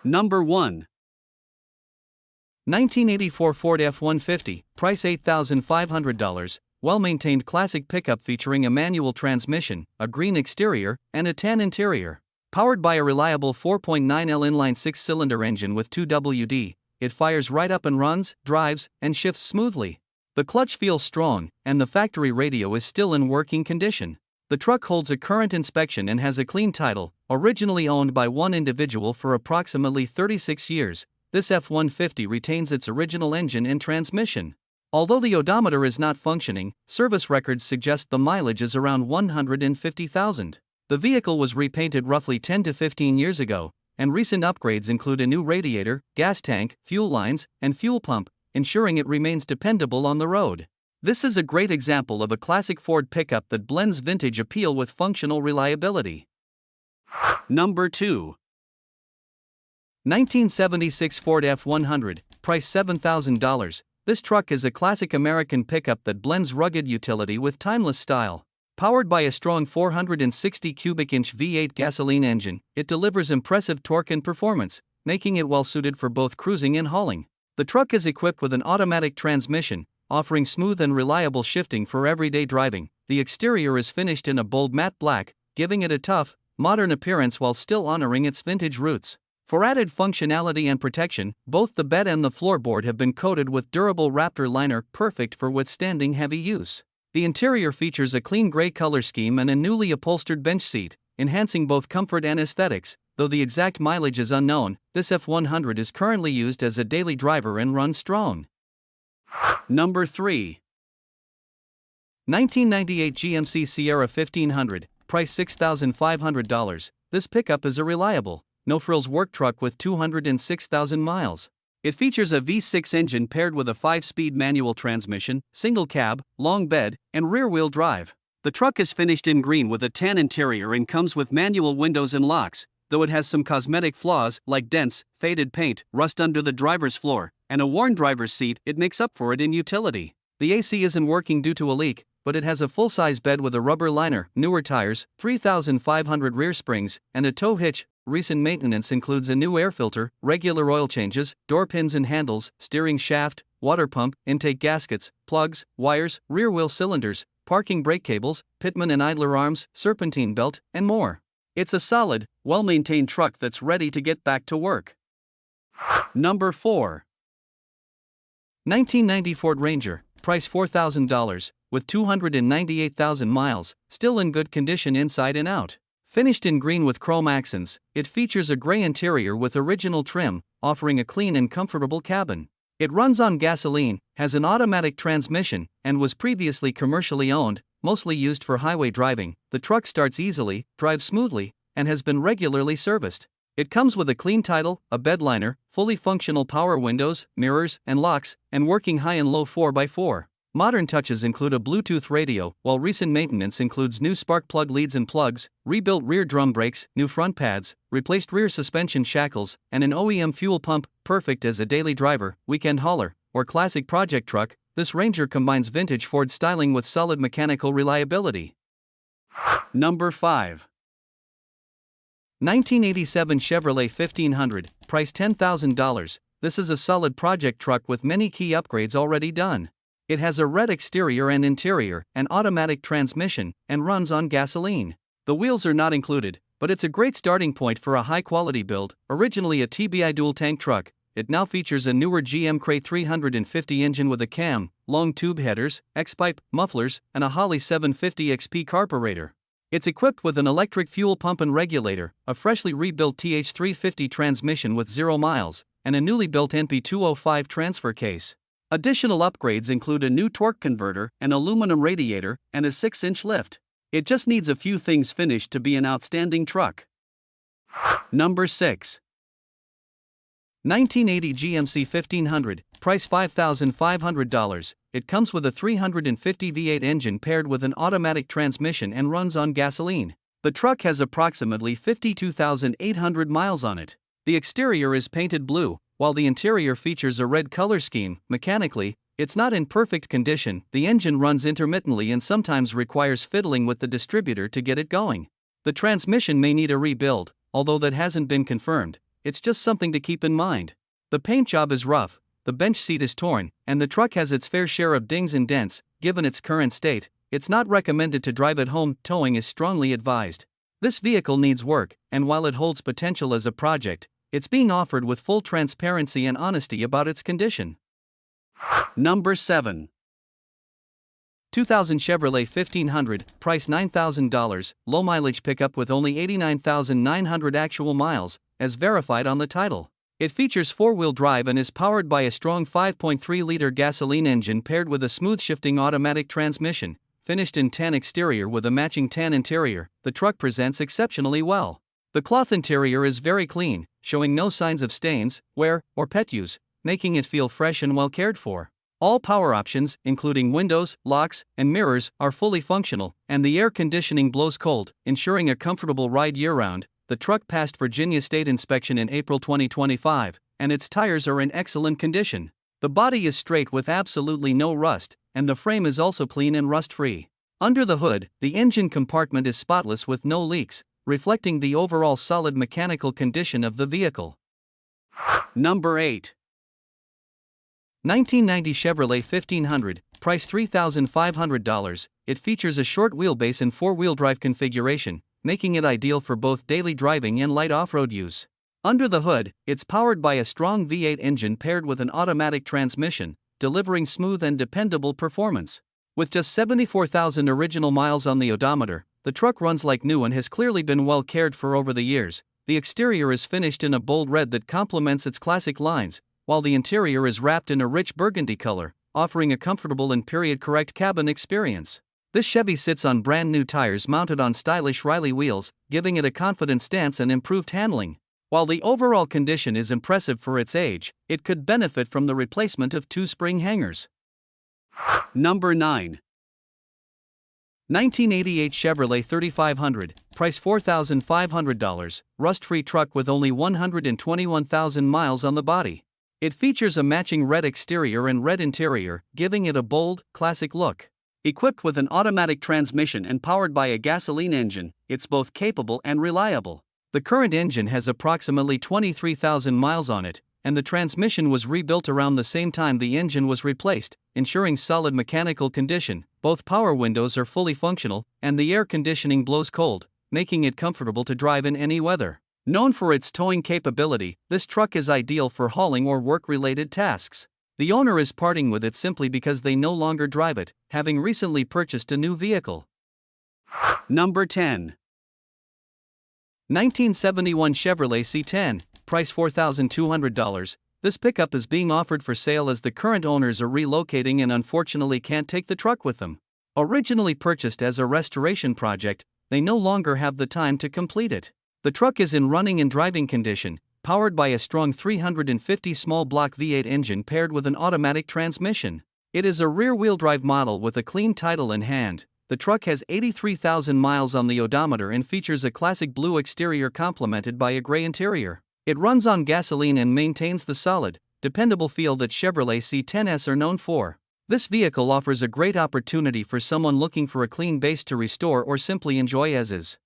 Number 1. 1984 Ford F150, price $8,500, well-maintained classic pickup featuring a manual transmission, a green exterior, and a tan interior. Powered by a reliable 4.9L inline six-cylinder engine with 2WD, it fires right up and runs, drives, and shifts smoothly. The clutch feels strong, and the factory radio is still in working condition. The truck holds a current inspection and has a clean title, originally owned by one individual for approximately 36 years. This F-150 retains its original engine and transmission. Although the odometer is not functioning, service records suggest the mileage is around 150,000. The vehicle was repainted roughly 10 to 15 years ago, and recent upgrades include a new radiator, gas tank, fuel lines, and fuel pump, ensuring it remains dependable on the road. This is a great example of a classic Ford pickup that blends vintage appeal with functional reliability. Number 2. 1976 Ford F100, price $7,000. This truck is a classic American pickup that blends rugged utility with timeless style. Powered by a strong 460 cubic inch V8 gasoline engine, it delivers impressive torque and performance, making it well suited for both cruising and hauling. The truck is equipped with an automatic transmission, offering smooth and reliable shifting for everyday driving. The exterior is finished in a bold matte black, giving it a tough, modern appearance while still honoring its vintage roots. For added functionality and protection, both the bed and the floorboard have been coated with durable Raptor liner, perfect for withstanding heavy use. The interior features a clean gray color scheme and a newly upholstered bench seat, enhancing both comfort and aesthetics. Though the exact mileage is unknown, this F100 is currently used as a daily driver and runs strong. Number 3. 1998 GMC Sierra 1500, price $6,500. This pickup is a reliable, no-frills work truck with 206,000 miles. It features a V6 engine paired with a 5-speed manual transmission, single cab, long bed, and rear-wheel drive. The truck is finished in green with a tan interior and comes with manual windows and locks, though it has some cosmetic flaws like dents, faded paint, rust under the driver's floor, and a worn driver's seat. It makes up for it in utility. The AC isn't working due to a leak, but it has a full-size bed with a rubber liner, newer tires, 3,500 rear springs, and a tow hitch. Recent maintenance includes a new air filter, regular oil changes, door pins and handles, steering shaft, water pump, intake gaskets, plugs, wires, rear wheel cylinders, parking brake cables, pitman and idler arms, serpentine belt, and more. It's a solid, well-maintained truck that's ready to get back to work. Number 4. 1990 Ford Ranger, price $4,000, with 298,000 miles, still in good condition inside and out. Finished in green with chrome accents, it features a gray interior with original trim, offering a clean and comfortable cabin. It runs on gasoline, has an automatic transmission, and was previously commercially owned, mostly used for highway driving. The truck starts easily, drives smoothly, and has been regularly serviced. It comes with a clean title, a bed liner, fully functional power windows, mirrors, and locks, and working high and low 4x4. Modern touches include a Bluetooth radio, while recent maintenance includes new spark plug leads and plugs, rebuilt rear drum brakes, new front pads, replaced rear suspension shackles, and an OEM fuel pump. Perfect as a daily driver, weekend hauler, or classic project truck, this Ranger combines vintage Ford styling with solid mechanical reliability. Number 5. 1987 Chevrolet 1500, price $10,000. This is a solid project truck with many key upgrades already done. It has a red exterior and interior, an automatic transmission, and runs on gasoline. The wheels are not included, but it's a great starting point for a high-quality build. Originally a TBI dual-tank truck, it now features a newer GM Cray 350 engine with a cam, long tube headers, X-pipe, mufflers, and a Holley 750 XP carburetor. It's equipped with an electric fuel pump and regulator, a freshly rebuilt TH350 transmission with 0 miles, and a newly built NP205 transfer case. Additional upgrades include a new torque converter, an aluminum radiator, and a 6-inch lift. It just needs a few things finished to be an outstanding truck. Number 6. 1980 GMC 1500, price $5,500. It comes with a 350 V8 engine paired with an automatic transmission and runs on gasoline. The truck has approximately 52,800 miles on it. The exterior is painted blue, while the interior features a red color scheme. Mechanically, it's not in perfect condition. The engine runs intermittently and sometimes requires fiddling with the distributor to get it going. The transmission may need a rebuild, although that hasn't been confirmed. it's just something to keep in mind. The paint job is rough, the bench seat is torn, and the truck has its fair share of dings and dents. Given its current state, it's not recommended to drive at home. Towing is strongly advised. This vehicle needs work, and while it holds potential as a project, it's being offered with full transparency and honesty about its condition. Number 7. 2000 Chevrolet 1500, price $9,000, low mileage pickup with only 89,900 actual miles, as verified on the title. It features four-wheel drive and is powered by a strong 5.3-liter gasoline engine paired with a smooth-shifting automatic transmission. Finished in tan exterior with a matching tan interior, the truck presents exceptionally well. The cloth interior is very clean, showing no signs of stains, wear, or pet use, making it feel fresh and well cared for. All power options, including windows, locks, and mirrors, are fully functional, and the air conditioning blows cold, ensuring a comfortable ride year-round. The truck passed Virginia State Inspection in April 2025, and its tires are in excellent condition. The body is straight with absolutely no rust, and the frame is also clean and rust-free. Under the hood, the engine compartment is spotless with no leaks, reflecting the overall solid mechanical condition of the vehicle. Number 8. 1990 Chevrolet 1500, price $3,500. It features a short wheelbase and four-wheel drive configuration, making it ideal for both daily driving and light off-road use. Under the hood, it's powered by a strong V8 engine paired with an automatic transmission, delivering smooth and dependable performance. With just 74,000 original miles on the odometer, the truck runs like new and has clearly been well cared for over the years. The exterior is finished in a bold red that complements its classic lines, while the interior is wrapped in a rich burgundy color, offering a comfortable and period-correct cabin experience. This Chevy sits on brand new tires mounted on stylish Riley wheels, giving it a confident stance and improved handling. While the overall condition is impressive for its age, it could benefit from the replacement of two spring hangers. Number 9. 1988 Chevrolet 3500, price $4,500, rust-free truck with only 121,000 miles on the body. It features a matching red exterior and red interior, giving it a bold, classic look. Equipped with an automatic transmission and powered by a gasoline engine, it's both capable and reliable. The current engine has approximately 23,000 miles on it, and the transmission was rebuilt around the same time the engine was replaced, ensuring solid mechanical condition. Both power windows are fully functional, and the air conditioning blows cold, making it comfortable to drive in any weather. Known for its towing capability, this truck is ideal for hauling or work-related tasks. The owner is parting with it simply because they no longer drive it, having recently purchased a new vehicle. Number 10. 1971 Chevrolet C10, price $4,200. This pickup is being offered for sale as the current owners are relocating and unfortunately can't take the truck with them. Originally purchased as a restoration project, they no longer have the time to complete it. The truck is in running and driving condition, powered by a strong 350 small block V8 engine paired with an automatic transmission. It is a rear-wheel drive model with a clean title in hand. The truck has 83,000 miles on the odometer and features a classic blue exterior complemented by a gray interior. It runs on gasoline and maintains the solid, dependable feel that Chevrolet C10s are known for. This vehicle offers a great opportunity for someone looking for a clean base to restore or simply enjoy as is.